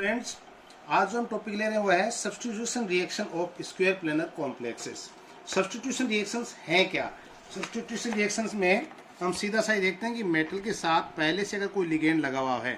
Friends, आज जो हम टॉपिक ले रहे हैं वो है substitution reaction of square planar complexes. Substitution reactions हैं क्या? सब्स्टिट्यूशन रिएक्शंस में हम सीधा सा ही देखते हैं कि मेटल के साथ पहले से अगर कोई लिगेंड लगा हुआ है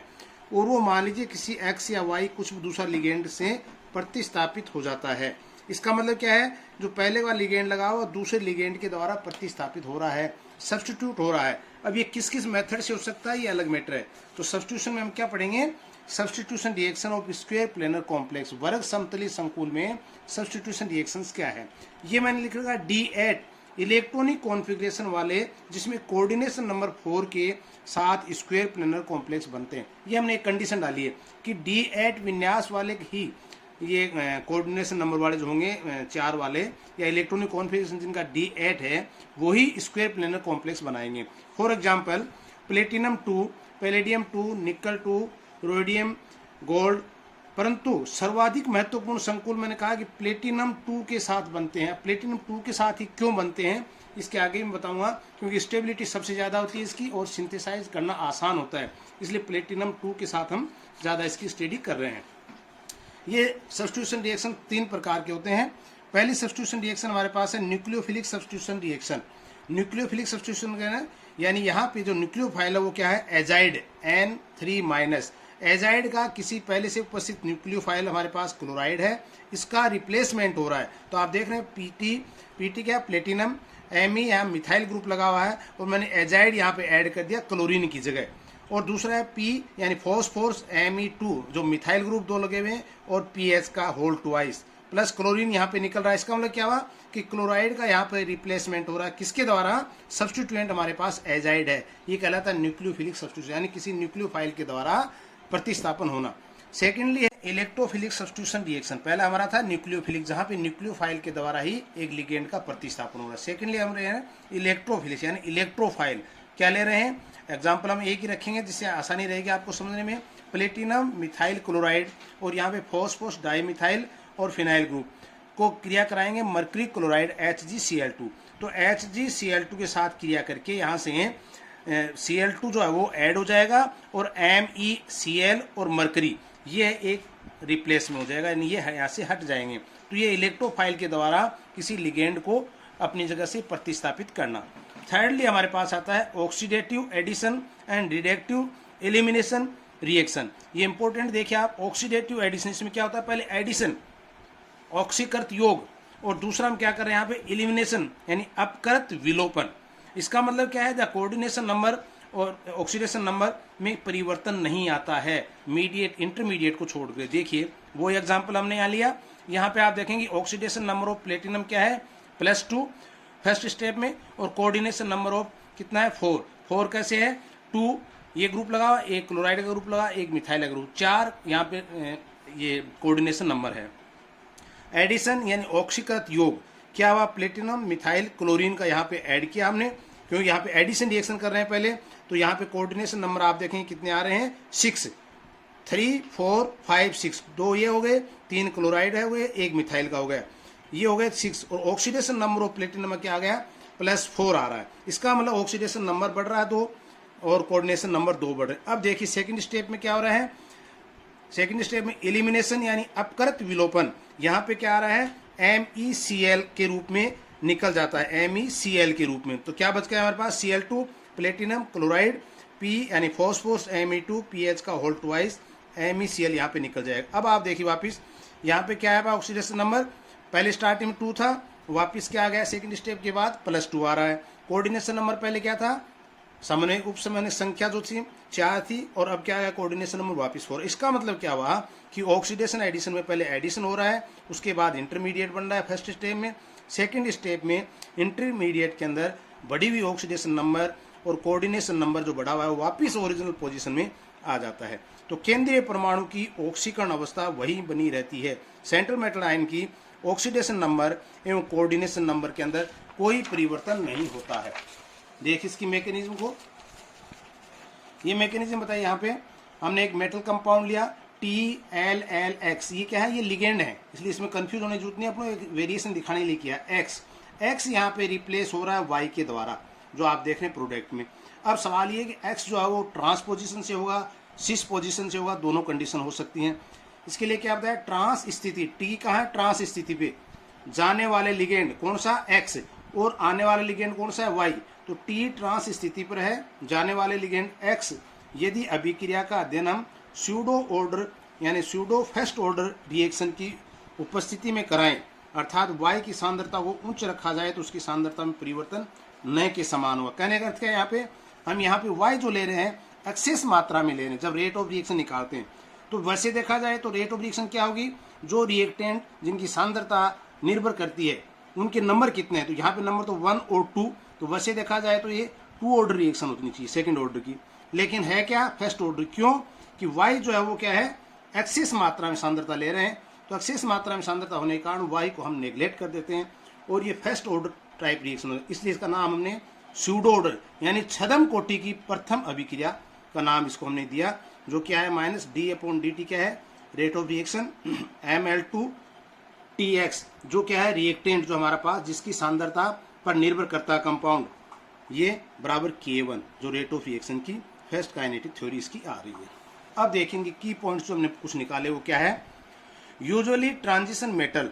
और वो मान लीजिए किसी एक्स या वाई कुछ दूसरा लिगेंड से प्रतिस्थापित हो जाता है। इसका मतलब क्या है, जो पहले वाला लिगेंड लगा हुआ दूसरे लिगेंड के द्वारा प्रतिस्थापित हो रहा है, सब्स्टिट्यूट हो रहा है। अब ये किस किस मेथड से हो सकता है, ये अलग मैटर है। तो सब्स्टिट्यूशन में हम क्या पढ़ेंगे? Substitution reaction of square planar complex. वर्ग समतली संकुल में सब्स्टिट्यूशन रिएक्शंस क्या है, ये मैंने लिख रखा D8 इलेक्ट्रॉनिक कॉन्फ़िगरेशन वाले, जिसमें कोऑर्डिनेशन नंबर 4 के साथ स्क्वायर प्लेनर कॉम्प्लेक्स बनते हैं। ये हमने एक कंडीशन डाली है कि D8 विन्यास वाले ही ये कोऑर्डिनेशन नंबर वाले जो होंगे 4 वाले या इलेक्ट्रॉनिक कॉन्फ़िगरेशन जिनका D8 है वही स्क्वायर प्लेनर कॉम्प्लेक्स बनाएंगे। फॉर एग्जांपल प्लेटिनम 2, पैलेडियम 2, निकल 2, रोडियम, गोल्ड। परंतु सर्वाधिक महत्वपूर्ण संकुल मैंने कहा कि प्लेटिनम 2 के साथ बनते हैं। प्लेटिनम 2 के साथ ही क्यों बनते हैं इसके आगे मैं बताऊंगा, क्योंकि स्टेबिलिटी सबसे ज़्यादा होती है इसकी और सिंथेसाइज करना आसान होता है, इसलिए प्लेटिनम 2 के साथ हम ज़्यादा इसकी स्टडी कर रहे हैं। ये सब्स्टिट्यूशन रिएक्शन 3 प्रकार के होते हैं। पहली सब्स्टिट्यूशन रिएक्शन हमारे पास है nucleophilic substitution reaction. Nucleophilic substitution का है, यानी यहाँ पे जो न्यूक्लियोफाइल है वो क्या है, एजाइड N3-। एजाइड का किसी पहले से उपस्थित न्यूक्लियोफाइल हमारे पास क्लोराइड है, इसका रिप्लेसमेंट हो रहा है। तो आप देख रहे हैं पीटी क्या, प्लेटिनम, Me यहाँ मिथाइल ग्रुप लगा हुआ है और मैंने एजाइड यहाँ पे ऐड कर दिया क्लोरीन की जगह। और दूसरा है P यानी फॉस्फोरस Me2 जो मिथाइल ग्रुप 2 लगे हुए हैं और PH का होल ट्वाइस प्लस क्लोरीन यहाँ पे निकल रहा है। इसका मतलब क्या हुआ कि क्लोराइड का यहाँ पे रिप्लेसमेंट हो रहा है, किसके द्वारा? सब्स्टिट्यूएंट हमारे पास एजाइड है। ये कहलाता है न्यूक्लियोफिलिक सब्स्टिट्यूशन, यानी किसी न्यूक्लियोफाइल के द्वारा प्रतिस्थापन होना। सेकेंडली है इलेक्ट्रोफिलिक सब्स्टिट्यूशन रिएक्शन। पहला हमारा था न्यूक्लियोफिलिक, जहाँ पे न्यूक्लियोफाइल के द्वारा ही एक लिगेंड का प्रतिस्थापन हो रहा है। सेकेंडली हम रहे हैं इलेक्ट्रोफिलिक, यानी इलेक्ट्रोफाइल। क्या ले रहे हैं? एग्जाम्पल हम एक ही रखेंगे जिससे आसानी रहेगी आपको समझने में। प्लेटिनम मिथाइल क्लोराइड और यहाँ पे फॉस्फोरस डाईमिथाइल और फिनाइल ग्रुप को क्रिया कराएंगे मरकरी क्लोराइड HgCl2। तो HgCl2 के साथ क्रिया करके यहाँ से Cl2 जो है वो ऐड हो जाएगा और MeCl और मरकरी ये एक रिप्लेसमेंट हो जाएगा, यानी ये यहाँ से हट जाएंगे। तो ये इलेक्ट्रोफाइल के द्वारा किसी लिगेंड को अपनी जगह से प्रतिस्थापित करना। थर्डली हमारे पास आता है oxidative addition and reductive elimination reaction. ये इंपॉर्टेंट देखिए आप, ऑक्सीडेटिव एडिशन, इसमें क्या होता है? पहले एडिशन ऑक्सीकृत योग और दूसरा हम क्या कर रहे हैं यहाँ पे एलिमिनेशन यानी अपकृत विलोपन। इसका मतलब क्या है? द कोऑर्डिनेशन नंबर और ऑक्सीडेशन नंबर में परिवर्तन नहीं आता है मीडिएट इंटरमीडिएट को छोड़ कर। देखिए वो एग्जाम्पल हमने यहाँ लिया, यहाँ पे आप देखेंगे ऑक्सीडेशन नंबर ऑफ प्लेटिनम क्या है, +2 फर्स्ट स्टेप में, और कोऑर्डिनेशन नंबर ऑफ कितना है, 4 कैसे है, 2 ये ग्रुप लगा, एक क्लोराइड का ग्रुप लगा, एक मिथाइल का ग्रुप, 4 यहाँ पे ये कोऑर्डिनेशन नंबर है। एडिशन यानी ऑक्सीकृत योग, क्या हुआ? प्लेटिनम मिथाइल क्लोरीन का यहाँ पे ऐड किया हमने, क्योंकि यहाँ पे एडिशन रिएक्शन कर रहे हैं पहले। तो यहाँ पे कोऑर्डिनेशन नंबर आप देखेंगे कितने आ रहे हैं, 6, 3, 4, 5, 6, 2 ये हो गए, 3 क्लोराइड है हुए, 1 मिथाइल का हो गया, ये हो गए 6। और ऑक्सीडेशन नंबर ऑफ प्लेटिनम क्या आ गया, +4 आ रहा है। इसका मतलब ऑक्सीडेशन नंबर बढ़ रहा है 2 और कोऑर्डिनेशन नंबर 2 बढ़ रहे हैं। अब देखिए सेकंड स्टेप में क्या हो रहा है, सेकंड स्टेप में एलिमिनेशन यानी अपकृत विलोपन। यहाँ पे क्या आ रहा है, MeCl के रूप में निकल जाता है, MeCl के रूप में। तो क्या बच गया हमारे पास, Cl2 प्लेटिनम क्लोराइड, P यानी फॉस्फोरस Me2 PH का होल ट्वाइस, MeCl यहाँ पे निकल जाएगा। अब आप देखिए वापिस यहाँ पे क्या है ऑक्सीडेशन नंबर, पहले स्टार्टिंग में 2 था, वापिस क्या आ गया सेकंड स्टेप के बाद +2 आ रहा है। कोऑर्डिनेशन नंबर पहले क्या था, समन्वय उपसमन्वय संख्या जो थी 4 थी, और अब क्या है कोऑर्डिनेशन नंबर वापस 4। इसका मतलब क्या हुआ कि ऑक्सीडेशन एडिशन में पहले एडिशन हो रहा है, उसके बाद इंटरमीडिएट बन रहा है फर्स्ट स्टेप में, सेकंड स्टेप में इंटरमीडिएट के अंदर बढ़ी हुई ऑक्सीडेशन नंबर और कोऑर्डिनेशन नंबर जो बढ़ा हुआ है वापिस ओरिजिनल पोजीशन में आ जाता है। तो केंद्रीय परमाणु की ऑक्सीकरण अवस्था वही बनी रहती है। सेंट्रल मेटल आयन की ऑक्सीडेशन नंबर एवं कोऑर्डिनेशन नंबर के अंदर कोई परिवर्तन नहीं होता है। देख इसकी मैकेनिज्म को, ये मैकेनिज्म बताइए। यहाँ पे हमने एक मेटल कंपाउंड लिया TLLX, ये क्या है, ये लिगेंड है, इसलिए इसमें कंफ्यूज होने की जरूरत नहीं, अपने एक वेरिएशन दिखाने के लिए किया। X यहाँ पे रिप्लेस हो रहा है Y के द्वारा, जो आप देख रहे हैं प्रोडक्ट में। अब सवाल ये कि X जो है वो ट्रांसपोजिशन से होगा, सिस पोजीशन से होगा, दोनों कंडीशन हो सकती हैं। इसके लिए क्या बताया, ट्रांस स्थिति, टी कहाँ है, ट्रांस स्थिति पे जाने वाले लिगेंड कौन सा, एक्स, और आने वाले लिगेंड कौन सा है, वाई। तो टी ट्रांस स्थिति पर है, जाने वाले लिगेंड एक्स। यदि अभिक्रिया का अध्ययन हम स्यूडो ऑर्डर यानी स्यूडो फर्स्ट ऑर्डर रिएक्शन की उपस्थिति में कराएं, अर्थात वाई की सांद्रता को उच्च रखा जाए तो उसकी सांद्रता में परिवर्तन न के समान हुआ। कहने का अर्थ क्या है, यहाँ पे हम यहाँ पे वाई जो ले रहे हैं एक्सेस मात्रा में ले रहे हैं जब रेट ऑफ रिएक्शन निकालते हैं। तो वैसे देखा जाए तो रेट ऑफ रिएक्शन क्या होगी, जो रिएक्टेंट जिनकी सांद्रता निर्भर करती है उनके नंबर कितने हैं, तो यहाँ पे नंबर तो 1 और 2, तो वैसे देखा जाए तो ये 2 ऑर्डर रिएक्शन होनी चाहिए, सेकंड ऑर्डर की, लेकिन है क्या, फर्स्ट ऑर्डर। क्यों कि वाई जो है वो क्या है, एक्सेस मात्रा में सांद्रता ले रहे हैं, तो एक्सेस मात्रा में सांद्रता होने के कारण वाई को हम नेग्लेक्ट कर देते हैं और ये फर्स्ट ऑर्डर टाइप रिएक्शन होता है। इसलिए इसका नाम हमने स्यूडो ऑर्डर यानी छद्म कोटि की प्रथम अभिक्रिया का नाम इसको हमने दिया, जो क्या है -d/dt क्या है, रेट ऑफ रिएक्शन, Ml2Tx जो क्या है रिएक्टेंट जो हमारा पास जिसकी सांद्रता पर निर्भर करता है कंपाउंड, ये बराबर K1 जो रेट ऑफ रिएक्शन की फर्स्ट काइनेटिक थ्योरी इसकी आ रही है। अब देखेंगे की पॉइंट्स जो हमने कुछ निकाले वो क्या है। Usually transition metal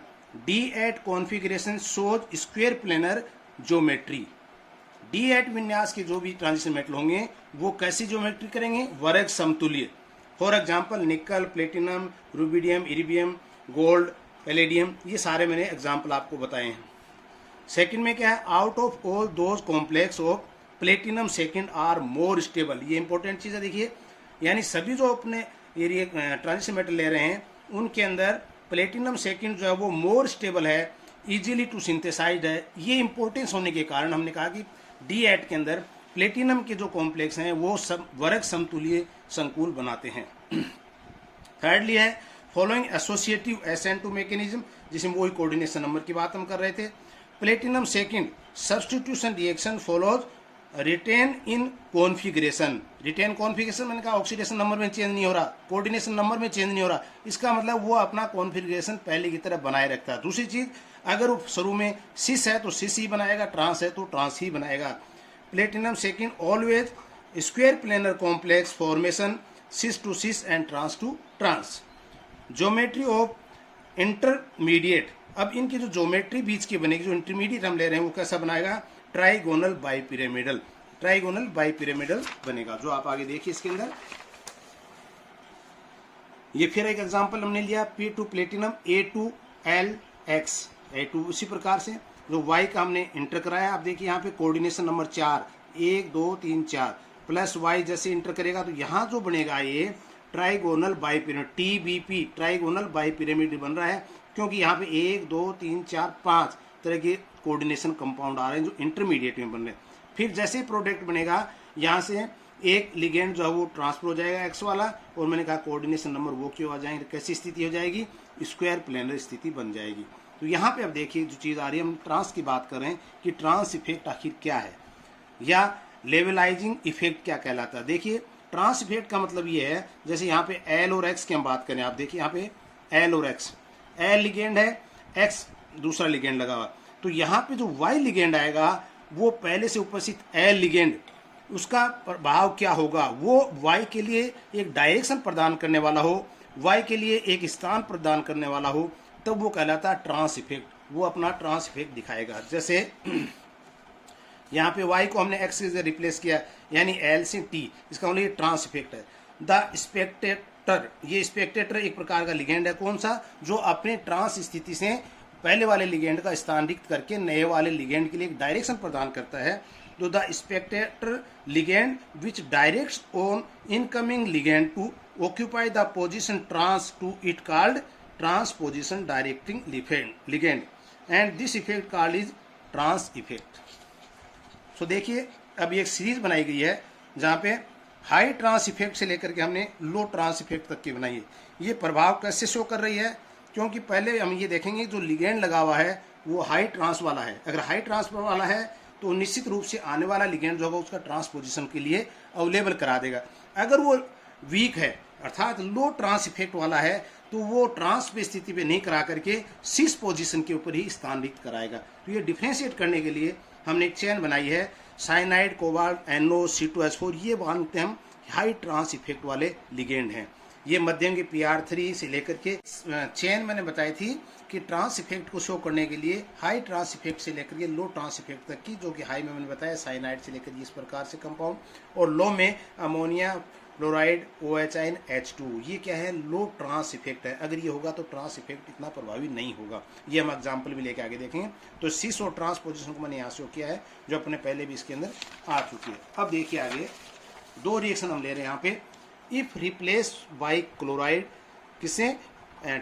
D8 configuration shows square planar geometry. D8 विन्यास के जो भी ट्रांजिशन मेटल होंगे वो कैसी ज्योमेट्री करेंगे, वर्ग समतुल्य। फॉर एग्जांपल निकल, प्लेटिनम, रुबिडियम, इरिबियम, गोल्ड, पैलेडियम, ये सारे मैंने एग्जांपल आपको बताए हैं। सेकंड में क्या है, out of all those complex of platinum second are more stable. ये इंपॉर्टेंट चीज़ है, देखिए यानी सभी जो अपने ये ट्रांजिशन मेटल ले रहे हैं उनके अंदर प्लेटिनम सेकंड जो है वो मोर स्टेबल है, इजीली टू सिंथेसाइज है। ये इंपॉर्टेंस होने के कारण हमने कहा कि D8 के अंदर प्लेटिनम के जो कॉम्प्लेक्स हैं वो सब वर्ग समतुल्य संकुल बनाते हैं। थर्डली है फॉलोइंग एसोसिएटिव SN2 मैकेनिज्म, जिसमें वही कोऑर्डिनेशन नंबर की बात हम कर रहे थे। Platinum second substitution reaction follows retain in configuration. Retain configuration मैंने कहा ऑक्सीडेशन नंबर में चेंज नहीं हो रहा, कोऑर्डिनेशन नंबर में चेंज नहीं हो रहा, इसका मतलब वो अपना कॉन्फ़िगरेशन पहले की तरह बनाए रखता है। दूसरी चीज, अगर वो शुरू में सिस है तो सिस ही बनाएगा, ट्रांस है तो ट्रांस ही बनाएगा। Platinum second always square planar complex formation, cis to cis and trans to trans. Geometry of intermediate, अब इनकी जो ज्योमेट्री बीच की बनेगी, जो इंटरमीडिएट हम ले रहे हैं वो कैसा बनाएगा, ट्राइगोनल बाइपिरामिडल, ट्राइगोनल बाइपिरामिडल बनेगा, जो आप आगे देखिए इसके अंदर। ये फिर एक एग्जांपल हमने लिया P2 प्लेटिनम A2LX, A2 उसी प्रकार से जो Y का हमने इंटर कराया। आप देखिए यहाँ पे कोऑर्डिनेशन नंबर 4 1 2 3 4 प्लस Y जैसे इंटर करेगा तो यहाँ जो बनेगा ये ट्राइगोनल बाइपिरामिड, TBP ट्राइगोनल बाइपिरामिड बन रहा है, क्योंकि यहाँ पे 1 2 3 4 5 तरह के कोऑर्डिनेशन कंपाउंड आ रहे हैं जो इंटरमीडिएट में बन रहे हैं। फिर जैसे प्रोडक्ट बनेगा यहाँ से एक लिगेंड जो है वो ट्रांसफर हो जाएगा एक्स वाला, और मैंने कहा कोऑर्डिनेशन नंबर वो क्यों आ जाएंगे, कैसी स्थिति हो जाएगी, स्क्वायर प्लेनर स्थिति बन जाएगी। तो यहाँ पे अब देखिए जो चीज़ आ रही है, हम ट्रांस की बात कर रहे हैं कि ट्रांस इफेक्ट आखिर क्या है या लेवलाइजिंग इफेक्ट क्या कहलाता है। देखिए ट्रांस इफेक्ट का मतलब ये है, जैसे यहाँ पे एल और एक्स की हम बात करें, आप देखिए यहाँ पे एल और एक्स, एल लिगेंड है, एक्स दूसरा लिगेंड लगा हुआ, तो यहाँ पे जो वाई लिगेंड आएगा वो पहले से उपस्थित एल लिगेंड, उसका प्रभाव क्या होगा, वो वाई के लिए एक डायरेक्शन प्रदान करने वाला हो, वाई के लिए एक स्थान प्रदान करने वाला हो, तब वो कहलाता है ट्रांस इफेक्ट, वो अपना ट्रांस इफेक्ट दिखाएगा। जैसे यहाँ पे y को हमने x से रिप्लेस किया यानी L से T, इसका मतलब ये ट्रांस इफेक्ट है। द स्पेक्टेटर, ये स्पेक्टेटर एक प्रकार का लिगेंड है, कौन सा, जो अपने ट्रांस स्थिति से पहले वाले लिगेंड का स्थान रिक्त करके नए वाले लिगेंड के लिए एक डायरेक्शन प्रदान करता है। तो the spectator ligand which directs on incoming ligand to occupy the position trans to it called transposition directing ligand and this effect called is trans effect. So देखिए अब एक सीरीज बनाई गई है जहाँ पे हाई ट्रांस इफेक्ट से लेकर के हमने लो ट्रांस इफेक्ट तक की बनाई है। ये प्रभाव कैसे शो कर रही है, क्योंकि पहले हम ये देखेंगे जो लिगेंड लगा हुआ है वो हाई ट्रांस वाला है। अगर हाई ट्रांस वाला है तो निश्चित रूप से आने वाला लिगेंड जो होगा उसका ट्रांसपोजिशन के लिए अवेलेबल करा देगा। अगर वो वीक है अर्थात लो ट्रांस इफेक्ट वाला है तो वो ट्रांस पे स्थिति पे नहीं करा करके सिस पोजीशन के ऊपर ही स्थान रिक्त कराएगा। तो ये डिफ्रेंशिएट करने के लिए हमने एक चेन बनाई है, साइनाइड, कोबाल्ट, NO, C2H4, ये मानते हैं हम हाई ट्रांस इफेक्ट वाले लिगेंड हैं। ये मध्यम की PR3 से लेकर के चेन मैंने बताई थी कि ट्रांस इफेक्ट को शो करने के लिए हाई ट्रांस इफेक्ट से लेकर के लो ट्रांस इफेक्ट तक की, जो कि हाई में मैंने बताया साइनाइड से लेकर इस प्रकार से कंपाउंड, और लो में अमोनिया, फ्लोराइड, OH H2, ये क्या है, लो ट्रांस इफेक्ट है। अगर ये होगा तो ट्रांस इफेक्ट इतना प्रभावी नहीं होगा। ये हम एग्जाम्पल भी लेके आगे देखेंगे। तो सिस और ट्रांस पोजिशन को मैंने यहाँ शो किया है, जो अपने पहले भी इसके अंदर आ चुकी है। अब देखिए आगे दो रिएक्शन हम ले रहे हैं यहाँ पे। इफ रिप्लेस बाई क्लोराइड, किसे,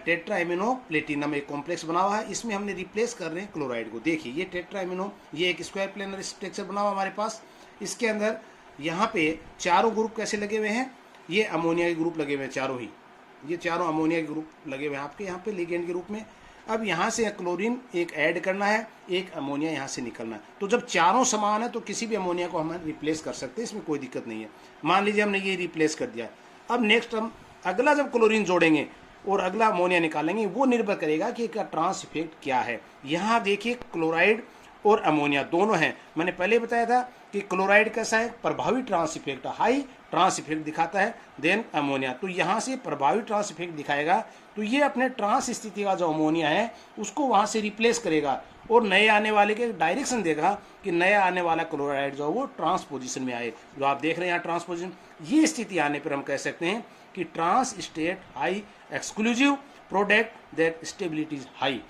टेट्रा एमिनो प्लेटिनम, एक कॉम्प्लेक्स बना हुआ है, इसमें हमने रिप्लेस कर रहे हैं क्लोराइड को। देखिए ये टेट्रा एमिनो, ये एक स्क्वायर प्लेनर स्ट्रक्चर बना हुआ हमारे पास। इसके अंदर यहाँ पे चारों ग्रुप कैसे लगे हुए हैं, ये अमोनिया के ग्रुप लगे हुए हैं चारों ही, ये चारों अमोनिया के ग्रुप लगे हुए हैं आपके यहाँ पे लिगेंड के रूप में। अब यहाँ से क्लोरीन एक ऐड करना है, एक अमोनिया यहाँ से निकलना है। तो जब चारों समान है तो किसी भी अमोनिया को हम रिप्लेस कर सकते हैं, इसमें कोई दिक्कत नहीं है। मान लीजिए हमने ये रिप्लेस कर दिया। अब नेक्स्ट हम अगला जब क्लोरीन जोड़ेंगे और अगला अमोनिया निकालेंगे, वो निर्भर करेगा कि इसका ट्रांस इफेक्ट क्या है। यहाँ देखिए क्लोराइड और अमोनिया दोनों हैं। मैंने पहले बताया था कि क्लोराइड कैसा है, प्रभावी trans effect, high trans effect दिखाता है। देन अमोनिया, तो यहाँ से प्रभावी ट्रांस इफेक्ट दिखाएगा, तो ये अपने ट्रांस स्थिति का जो अमोनिया है उसको वहाँ से रिप्लेस करेगा और नए आने वाले के डायरेक्शन देगा कि नया आने वाला क्लोराइड जो वो ट्रांस पोजिशन में आए। जो आप देख रहे हैं यहाँ ट्रांस पोजिशन, ये स्थिति आने पर हम कह सकते हैं कि trance state high exclusive product that stability is high.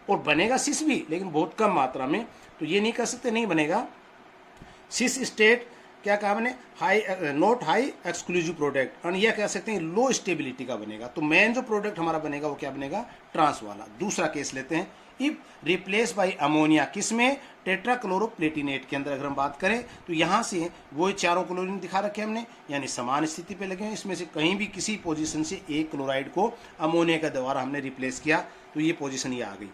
और बनेगा सिस भी, लेकिन बहुत कम मात्रा में। तो ये नहीं कह सकते नहीं बनेगा। सिस स्टेट क्या कहा मैंने, high, not high exclusive product, और यह कह सकते हैं लो स्टेबिलिटी का बनेगा। तो मेन जो प्रोडक्ट हमारा बनेगा वो क्या बनेगा, ट्रांस वाला। दूसरा केस लेते हैं, इफ रिप्लेस बाई अमोनिया, किसमें, टेट्राक्लोरोप्लेटिनेट के अंदर अगर हम बात करें तो यहाँ से वो चारों क्लोरीन दिखा रखे हमने, यानी समान स्थिति पे लगे हैं। इसमें से कहीं भी किसी पोजीशन से एक क्लोराइड को अमोनिया के द्वारा हमने रिप्लेस किया, तो ये पोजीशन ये आ गई।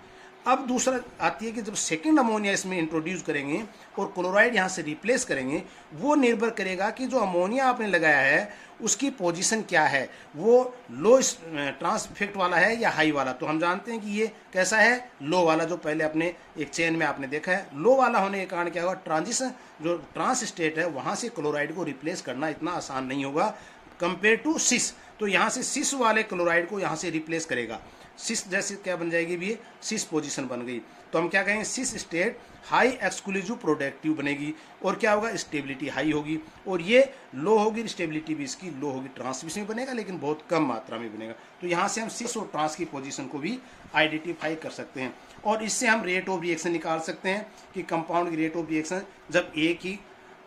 अब दूसरा आती है कि जब सेकंड अमोनिया इसमें इंट्रोड्यूस करेंगे और क्लोराइड यहाँ से रिप्लेस करेंगे, वो निर्भर करेगा कि जो अमोनिया आपने लगाया है उसकी पोजीशन क्या है, वो लो ट्रांस इफेक्ट वाला है या हाई वाला। तो हम जानते हैं कि ये कैसा है, लो वाला, जो पहले अपने एक चेन में आपने देखा है। लो वाला होने के कारण क्या होगा, ट्रांजिशन जो ट्रांस स्टेट है वहाँ से क्लोराइड को रिप्लेस करना इतना आसान नहीं होगा कंपेयर टू सिस। तो यहाँ से सिस वाले क्लोराइड को यहाँ से रिप्लेस करेगा। सिस जैसे क्या बन जाएगी भी, सिस पोजीशन बन गई। तो हम क्या कहेंगे, सिस स्टेट हाई एक्सक्लूसिव प्रोडक्टिव बनेगी, और क्या होगा, स्टेबिलिटी हाई होगी, और ये लो होगी, स्टेबिलिटी भी इसकी लो होगी। ट्रांस भी इसमें बनेगा लेकिन बहुत कम मात्रा में बनेगा। तो यहाँ से हम सिस और ट्रांस की पोजीशन को भी आइडेंटिफाई कर सकते हैं, और इससे हम रेट ऑफ रिएक्शन निकाल सकते हैं कि कंपाउंड की रेट ऑफ रिएक्शन जब एक ही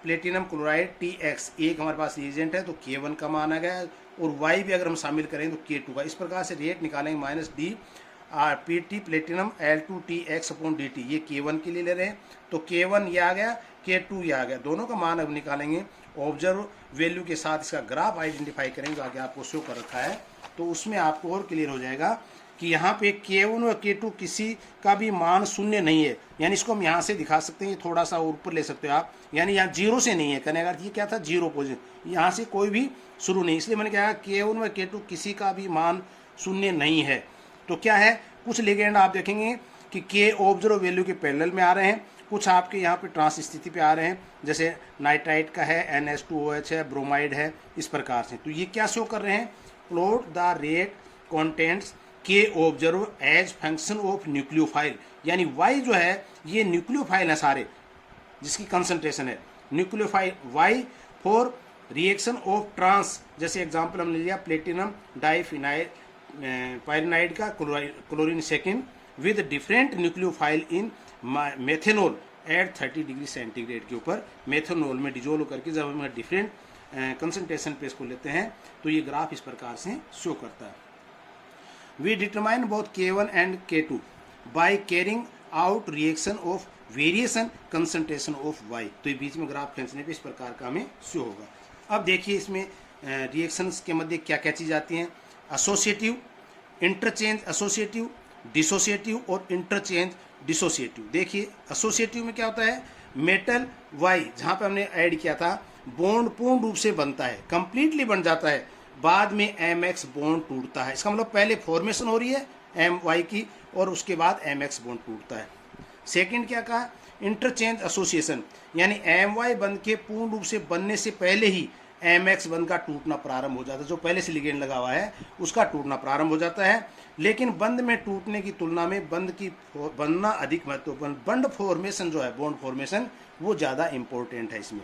प्लेटिनम क्लोराइड TX एक हमारे पास रिएजेंट है तो K1 का मान आ गया, और Y भी अगर हम शामिल करें तो K2 का। इस प्रकार से रेट निकालेंगे -D PT प्लेटिनम L2TX/dt, ये K1 के लिए ले रहे हैं तो K1 ये आ गया, K2 ये आ गया। दोनों का मान अब निकालेंगे, ऑब्जर्व वैल्यू के साथ इसका ग्राफ आइडेंटिफाई करेंगे जो आगे आपको शो कर रखा है। तो उसमें आपको और क्लियर हो जाएगा कि यहाँ पे K1 और K2 किसी का भी मान शून्य नहीं है। यानी इसको हम यहाँ से दिखा सकते हैं, थोड़ा सा ऊपर ले सकते हो आप, यानी यहाँ जीरो से नहीं है। कहने का ये क्या था, जीरो पोजिशन, यहाँ से कोई भी शुरू नहीं। इसलिए मैंने कहा K1 और K2 किसी का भी मान शून्य नहीं है। तो क्या है, कुछ लिगेंड आप देखेंगे कि K ऑब्जर्व वैल्यू के पैरेलल में आ रहे हैं, कुछ आपके यहाँ पे ट्रांस स्थिति पे आ रहे हैं, जैसे नाइट्राइट का है, NH2OH है, ब्रोमाइड है, इस प्रकार से। तो ये क्या शो कर रहे हैं, plot the rate contents K observe as function of nucleophile, यानी Y जो है ये न्यूक्लियोफाइल है सारे, जिसकी कंसंट्रेशन है nucleophile Y for reaction of trans. जैसे एग्जांपल हमने लिया प्लेटिनम डाइफिनाइल पायरिनाइड का chlorine second with different nucleophile in methanol at 30 degree centigrade के ऊपर मेथेनॉल में डिजोल्व करके जब हम डिफरेंट कंसंट्रेशन पे इसको लेते हैं तो ये ग्राफ इस प्रकार से शो करता है। We determine both K1 and K2 by carrying out reaction of variation concentration of Y। तो ये बीच में ग्राफ खींचने पे इस प्रकार का हमें शो होगा। अब देखिए इसमें रिएक्शंस के मध्य क्या क्या चीज़ आती हैं, एसोसिएटिव, इंटरचेंज एसोसिएटिव, डिसोसिएटिव और इंटरचेंज डिसोसिएटिव। देखिए एसोसिएटिव में क्या होता है, मेटल Y जहाँ पे हमने ऐड किया था बॉन्ड पूर्ण रूप से बनता है, कंप्लीटली बन जाता है, बाद में MX बॉन्ड टूटता है। इसका मतलब पहले फॉर्मेशन हो रही है MY की और उसके बाद MX बॉन्ड टूटता है। सेकंड क्या कहा, इंटरचेंज एसोसिएशन, यानी MY बंध के पूर्ण रूप से बनने से पहले ही MX1 का टूटना प्रारंभ हो जाता है, जो पहले से लिगेंड लगा हुआ है उसका टूटना प्रारंभ हो जाता है। लेकिन बंध में टूटने की तुलना में बंध की बनना अधिक महत्वपूर्ण, बंड फॉर्मेशन जो है, बॉन्ड फॉर्मेशन, वो ज़्यादा इंपॉर्टेंट है इसमें।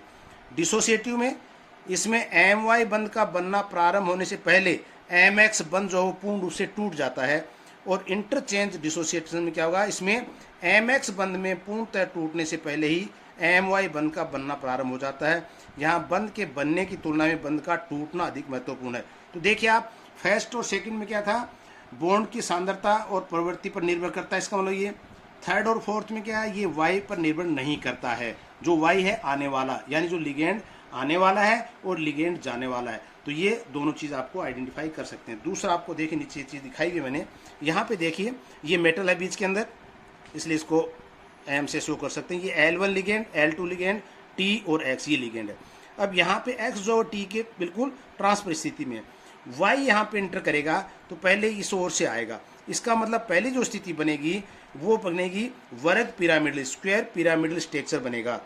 डिसोसिएटिव में इसमें MY बंध का बनना प्रारंभ होने से पहले MX बंध जो पूर्ण रूप से टूट जाता है। और इंटरचेंज डिसोसिएशन में क्या होगा, इसमें MX बंध में पूर्णतः टूटने से पहले ही MY बंध का बनना प्रारंभ हो जाता है। यहाँ बंध के बनने की तुलना में बंध का टूटना अधिक महत्वपूर्ण है। तो देखिए आप, फर्स्ट और सेकंड में क्या था, बॉन्ड की सांद्रता और प्रवृत्ति पर निर्भर करता है, इसका मतलब ये। थर्ड और फोर्थ में क्या है, ये Y पर निर्भर नहीं करता है, जो Y है आने वाला, यानी जो लिगेंड आने वाला है और लिगेंड जाने वाला है। तो ये दोनों चीज़ आपको आइडेंटिफाई कर सकते हैं। दूसरा आपको देखिए, नीचे चीज़ दिखाई हुई मैंने, यहाँ पे देखिए ये मेटल है बीच के अंदर, इसलिए इसको M से शो कर सकते हैं। ये L1 ligand, L2 ligand, T और X ये लिगेंड है। अब यहाँ पे X जो T के बिल्कुल ट्रांसफर स्थिति में है, Y यहाँ पे इंटर करेगा तो पहले इस ओर से आएगा। इसका मतलब पहले जो स्थिति बनेगी वो बनेगी वर्ग पिरामिडल, स्क्वायर पिरामिडल स्ट्रक्चर बनेगा।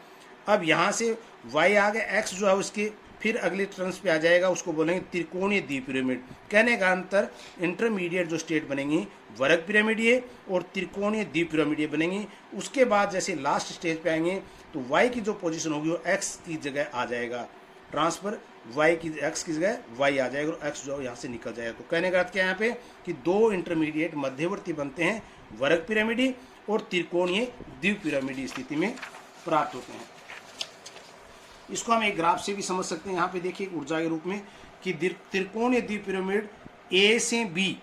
अब यहाँ से Y आ गया, X जो है उसके फिर अगले टर्म्स पे आ जाएगा, उसको बोलेंगे त्रिकोणीय द्विपिरामिड। कहने का अंतर, इंटरमीडिएट जो स्टेट बनेंगी वर्ग पिरामिडीय और त्रिकोणीय द्विपिरामिडीय बनेंगी। उसके बाद जैसे लास्ट स्टेज पे आएंगे तो Y की जो पोजीशन होगी वो X की जगह आ जाएगा, ट्रांसफर Y की X की जगह Y आ जाएगा और X जो यहाँ से निकल जाएगा। तो कहने का अर्थ क्या है यहाँ पे कि दो इंटरमीडिएट मध्यवर्ती बनते हैं, वर्ग पिरामिडी और त्रिकोणीय द्विपिरामिडीय स्थिति में प्राप्त होते हैं। इसको हम एक ग्राफ से भी समझ सकते हैं। यहाँ पे देखिए ऊर्जा के रूप में कि त्रिकोणीय द्विपिरामिड A से B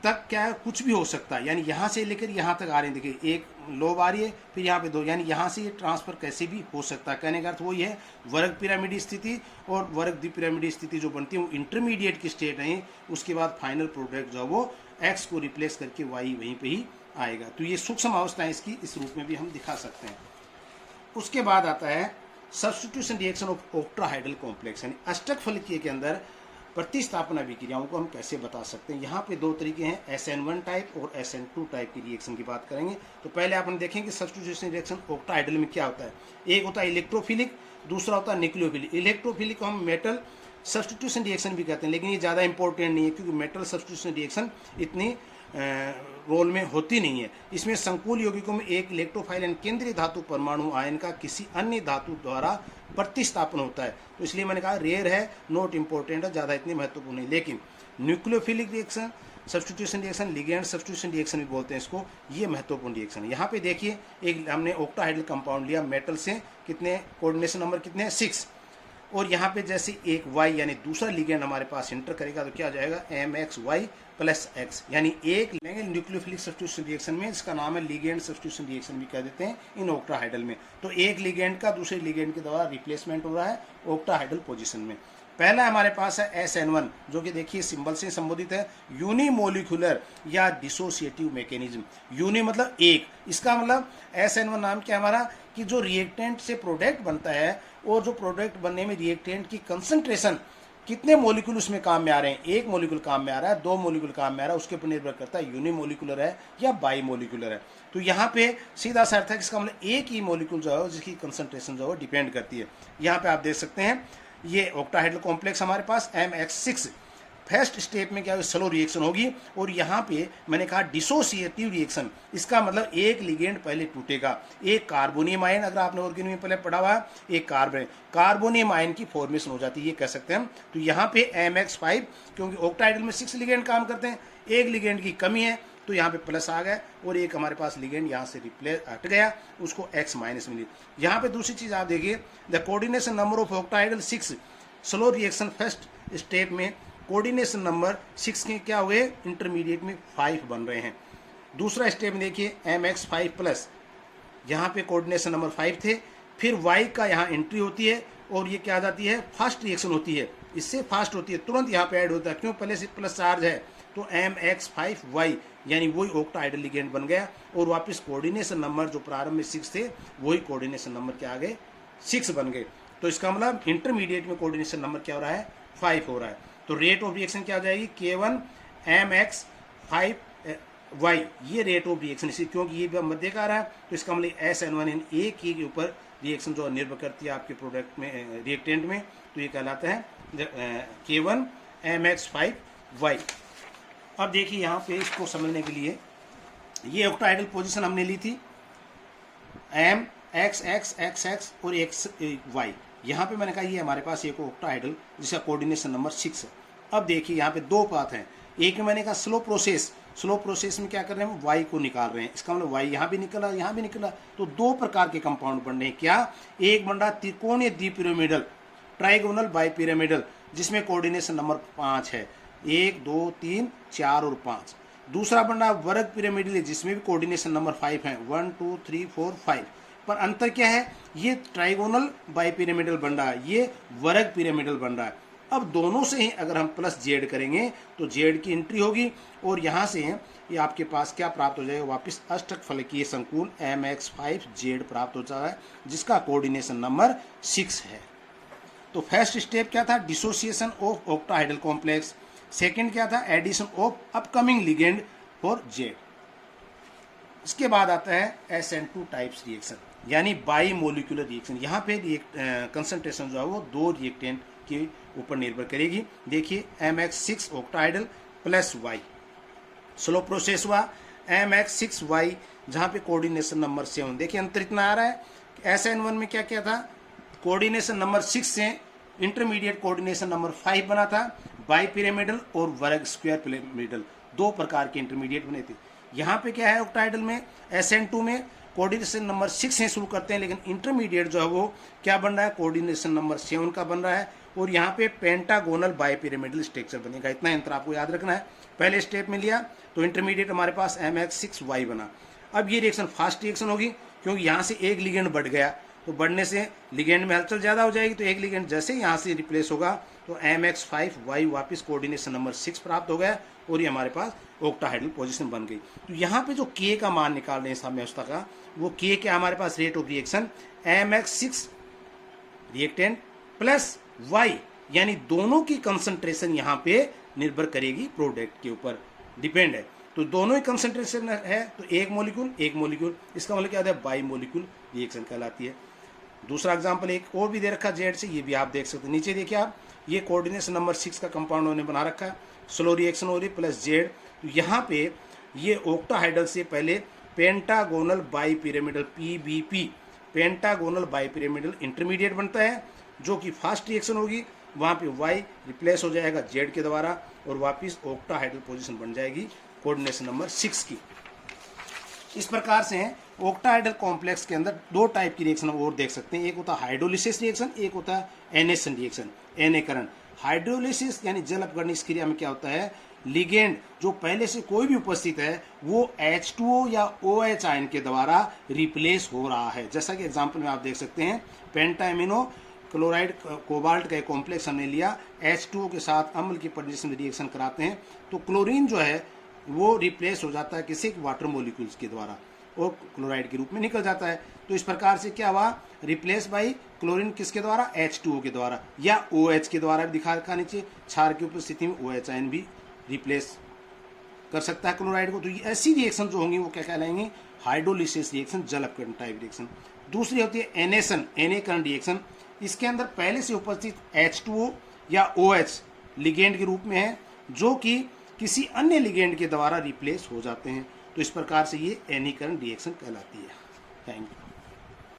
तक क्या है, कुछ भी हो सकता है, यानी यहाँ से लेकर यहाँ तक आ रहे हैं। देखिए एक लोब आ रही है, फिर यहाँ पे दो, यानी यहाँ से ये ट्रांसफर कैसे भी हो सकता है। कहने का अर्थ वही है, वर्ग पिरामिडी स्थिति और वर्ग द्विपिरामिडी स्थिति जो बनती है वो इंटरमीडिएट की स्टेट है। उसके बाद फाइनल प्रोडक्ट जो है वो X को रिप्लेस करके Y वहीं पर ही आएगा। तो ये सूक्ष्म अवस्थाएं इसकी इस रूप में भी हम दिखा सकते हैं। उसके बाद आता है substitution reaction of octahedral complex, यानी अष्टक फलकीय के अंदर प्रतिस्थापन अभिक्रियाओं को हम कैसे बता सकते हैं। यहाँ पे दो तरीके हैं, SN1 टाइप और SN2 टाइप की रिएक्शन की बात करेंगे। तो पहले अपन देखेंगे सब्स्टिट्यूशन रिएक्शन ऑक्टाहाइड्रल में क्या होता है। एक होता है इलेक्ट्रोफिलिक, दूसरा होता है न्यूक्लियोफिलिक। इलेक्ट्रोफिलिक को हम मेटल सब्स्टिट्यूशन रिएक्शन भी कहते हैं, लेकिन ये ज़्यादा इंपॉर्टेंट नहीं है क्योंकि मेटल सब्स्टिट्यूशन रिएक्शन इतनी रोल में होती नहीं है। इसमें संकुल यौगिकों में एक इलेक्ट्रोफाइल यानी केंद्रीय धातु परमाणु आयन का किसी अन्य धातु द्वारा प्रतिस्थापन होता है। तो इसलिए मैंने कहा रेयर है, नॉट इंपॉर्टेंट है, ज़्यादा इतनी महत्वपूर्ण नहीं। लेकिन nucleophilic reaction, substitution reaction, ligand substitution reaction भी बोलते हैं इसको, ये महत्वपूर्ण रिएक्शन है। यहाँ पे देखिए एक हमने ऑक्टाहाइड्रल कंपाउंड लिया मेटल से, कितने कोऑर्डिनेशन नंबर कितने हैं, 6। और यहाँ पे जैसे एक Y यानी दूसरा लिगेंड हमारे पास इंटर करेगा तो क्या हो जाएगा, MXY प्लस X, यानी एक लेंगे न्यूक्लियोफिलिक सब्स्टिट्यूशन रिएक्शन में, इसका नाम है लिगेंड सब्स्टिट्यूशन रिएक्शन भी कह देते हैं इन ऑक्टाहाइड्रल में। तो एक लिगेंड का दूसरे लिगेंड के द्वारा रिप्लेसमेंट हो रहा है ऑक्टाहाइड्रल पोजीशन में। पहला हमारे पास है SN1 जो कि देखिए सिंबल से संबोधित है, यूनिमोलिकुलर या डिसोसिएटिव मैकेनिज्म। यूनि मतलब एक, इसका मतलब SN1 नाम क्या हमारा कि जो रिएक्टेंट से प्रोडक्ट बनता है और जो प्रोडक्ट बनने में रिएक्टेंट की कंसंट्रेशन कितने मोलिकुल उसमें काम में आ रहे हैं, एक मोलिकुल काम में आ रहा है, दो मोलिकुल काम में आ रहा है, उसके ऊपर निर्भर करता है यूनिमोलिकुलर है या बाई मोलिकुलर है। तो यहाँ पे सीधा सा अर्थ है कि इसका मतलब एक ही मोलिकुल जो है जिसकी कंसंट्रेशन जो है डिपेंड करती है। यहाँ पे आप देख सकते हैं ये ऑक्टाहाइड्रल कॉम्प्लेक्स हमारे पास MX6 फर्स्ट स्टेप में क्या है, स्लो रिएक्शन होगी। और यहाँ पे मैंने कहा डिसोसिएटिव रिएक्शन, इसका मतलब एक लिगेंड पहले टूटेगा, एक कार्बोनियम आयन, अगर आपने ऑर्गेनिक में पहले पढ़ा हुआ है, एक कार्बोनियम आयन की फॉर्मेशन हो जाती है, ये कह सकते हैं हम। तो यहाँ पे MX5 क्योंकि ऑक्टाहाइड्रल में 6 लिगेंड काम करते हैं, एक लिगेंड की कमी है तो यहाँ पे प्लस आ गया और एक हमारे पास लिगेंड यहाँ से रिप्लेस हट गया, उसको X माइनस मिली। यहाँ पे दूसरी चीज़ आप देखिए, the coordination number of octahedral 6 slow reaction first step में कोऑर्डिनेशन नंबर 6 के क्या हुए, इंटरमीडिएट में 5 बन रहे हैं। दूसरा स्टेप में देखिए MX5 प्लस, यहाँ पे कोऑर्डिनेशन नंबर 5 थे, फिर Y का यहाँ एंट्री होती है और ये क्या आ जाती है, फास्ट रिएक्शन होती है, इससे फास्ट होती है, तुरंत यहाँ पे ऐड होता है, क्यों, पहले से प्लस चार्ज है। तो MX5Y यानी वही ऑक्टाहाइड्रल लिगेंड बन गया और वापस कोऑर्डिनेशन नंबर जो प्रारंभ में 6 थे वही कोऑर्डिनेशन नंबर क्या आ गए, 6 बन गए। तो इसका मतलब इंटरमीडिएट में कोऑर्डिनेशन नंबर क्या हो रहा है, 5 हो रहा है। तो रेट ऑफ रिएक्शन क्या हो जाएगी, K1 MX5Y, ये रेट ऑफ रिएक्शन, इसी क्योंकि ये मध्यकार है तो इसका मतलब SN1 एक ही के ऊपर रिएक्शन जो निर्भर करती है आपके प्रोडक्ट में, रिएक्टेंट में, तो ये कहलाता है K1MX5Y। अब देखिए यहाँ पे इसको समझने के लिए ये ऑक्टाहेड्रल पोजीशन हमने ली थी MXXXX और XY। यहाँ पे मैंने कहा ये हमारे पास एक ऑक्टाहेड्रल जिसका कोऑर्डिनेशन नंबर 6 है। अब देखिए यहाँ पे दो पाथ हैं, एक में मैंने कहा स्लो प्रोसेस में क्या कर रहे हैं, वाई को निकाल रहे हैं, इसका मतलब वाई यहाँ भी निकला यहाँ भी निकला, तो दो प्रकार के कंपाउंड बन रहे हैं। क्या, एक बन रहा त्रिकोणीय द्विपिरामिडल ट्राइगोनल बाइपिरामिडल जिसमें कोऑर्डिनेशन नंबर 5 है, 1 2 3 4 और 5। दूसरा बन रहा वर्ग पिरामिडल जिसमें भी कोऑर्डिनेशन नंबर 5 है, 1 2 3 4 5। पर अंतर क्या है, ये ट्राइगोनल बाइपिरामिडल बन रहा है, ये वर्ग पिरामिडल बन रहा है। अब दोनों से ही अगर हम प्लस जेड करेंगे तो जेड की एंट्री होगी और यहाँ से ये आपके पास क्या प्राप्त हो जाएगा, वापस अष्टक फलकीय संकुल MX5Z प्राप्त हो जाएगा जिसका कोऑर्डिनेशन नंबर 6 है। तो फर्स्ट स्टेप क्या था, dissociation of octahedral complex. Second क्या था, addition of upcoming ligand for Z. इसके बाद आता है SN2 टाइप्स रिएक्शन यानी बाई मोलिकुलर रिएक्शन। यहाँ पे कंसंट्रेशन जो है वो दो रिएक्टेंट के ऊपर निर्भर करेगी। देखिए MX6 octahedral plus Y, slow process हुआ MX6Y जहाँ पे कोऑर्डिनेशन नंबर 7। देखिए अंतर इतना आ रहा है, SN1 में क्या क्या था, कोऑर्डिनेशन नंबर 6 से इंटरमीडिएट कोऑर्डिनेशन नंबर 5 बना था, बाई पिरामिडल और वर्ग स्क्वायर पिरामिडल, दो प्रकार के इंटरमीडिएट बने थे। यहाँ पे क्या है ऑक्टाहेड्रल में SN2 में कोऑर्डिनेशन नंबर 6 से शुरू करते हैं, लेकिन इंटरमीडिएट जो है वो क्या बन रहा है, कोऑर्डिनेशन नंबर 7 का बन रहा है और यहाँ पे पेंटागोनल बाइपिरामिडल स्ट्रक्चर बनेगा। इतना अंतर आपको याद रखना है। पहले स्टेप में लिया तो इंटरमीडिएट हमारे पास MX6Y बना। अब ये रिएक्शन फास्ट रिएक्शन होगी क्योंकि यहाँ से एक लिगेंड बढ़ गया, तो बढ़ने से लिगेंड में हलचल ज़्यादा हो जाएगी, तो एक लिगेंड जैसे यहाँ से रिप्लेस होगा तो MX5Y वापस कोऑर्डिनेशन नंबर 6 प्राप्त हो गया और ये हमारे पास ऑक्टाहेड्रल पोजीशन बन गई। तो यहाँ पे जो K का मान निकाल रहे हैं साम्यावस्था का, वो K क्या हमारे पास, rate of reaction MX6 reactant plus Y, यानी दोनों की कंसंट्रेशन यहाँ पे निर्भर करेगी प्रोडक्ट के ऊपर, डिपेंड है। तो दोनों ही कंसंट्रेशन है तो एक मोलिक्यूल, इसका मतलब क्या होता है, बाई मोलिक्यूल रिएक्शन कहलाती है। दूसरा एग्जांपल एक और भी दे रखा जेड से, ये भी आप देख सकते हैं। नीचे देखिए आप, ये कोऑर्डिनेशन नंबर 6 का कंपाउंड उन्होंने बना रखा है, स्लो रिएक्शन हो रही प्लस जेड। तो यहाँ पे ये ऑक्टाहेड्रल से पहले pentagonal bipyramidal PBP pentagonal bipyramidal intermediate बनता है जो कि फास्ट रिएक्शन होगी, वहाँ पे Y रिप्लेस हो जाएगा जेड के द्वारा और वापस ऑक्टाहेड्रल पोजीशन बन जाएगी कोऑर्डिनेशन नंबर 6 की। इस प्रकार से ऑक्टाहेड्रल कॉम्प्लेक्स के अंदर दो टाइप की रिएक्शन और देख सकते हैं, एक होता है हाइड्रोलिसिस रिएक्शन, एक होता है एनेसन रिएक्शन, एनेकरण। हाइड्रोलिसिस यानी जल अपघटन, इस क्रिया में क्या होता है, लिगेंड जो पहले से कोई भी उपस्थित है वो H2O या OH आयन के द्वारा रिप्लेस हो रहा है। जैसा कि एग्जांपल में आप देख सकते हैं, पेंटाएमिनो क्लोराइड कोबाल्ट का एक कॉम्प्लेक्स हमने लिया, H2O के साथ अम्ल की प्रजेशन में रिएक्शन कराते हैं तो क्लोरीन जो है वो रिप्लेस हो जाता है किसी वाटर मोलिक्यूल्स के द्वारा और क्लोराइड के रूप में निकल जाता है। तो इस प्रकार से क्या हुआ, रिप्लेस बाई क्लोरीन किसके द्वारा, H2O के द्वारा या OH के द्वारा भी दिखा रखा नीचे, क्षार की उपस्थिति में OH आयन भी रिप्लेस कर सकता है क्लोराइड को। तो ये ऐसी रिएक्शन जो होंगी वो क्या कहलाएंगे, हाइड्रोलिसिस रिएक्शन, जल अपघटन टाइप रिएक्शन। दूसरी होती है एनेसन, एनेकरण रिएक्शन। इसके अंदर पहले से उपस्थित H2O या OH लिगेंड के रूप में है जो कि किसी अन्य लिगेंड के द्वारा रिप्लेस हो जाते हैं। तो इस प्रकार से ये एनीकरण रिएक्शन कहलाती है। Thank you.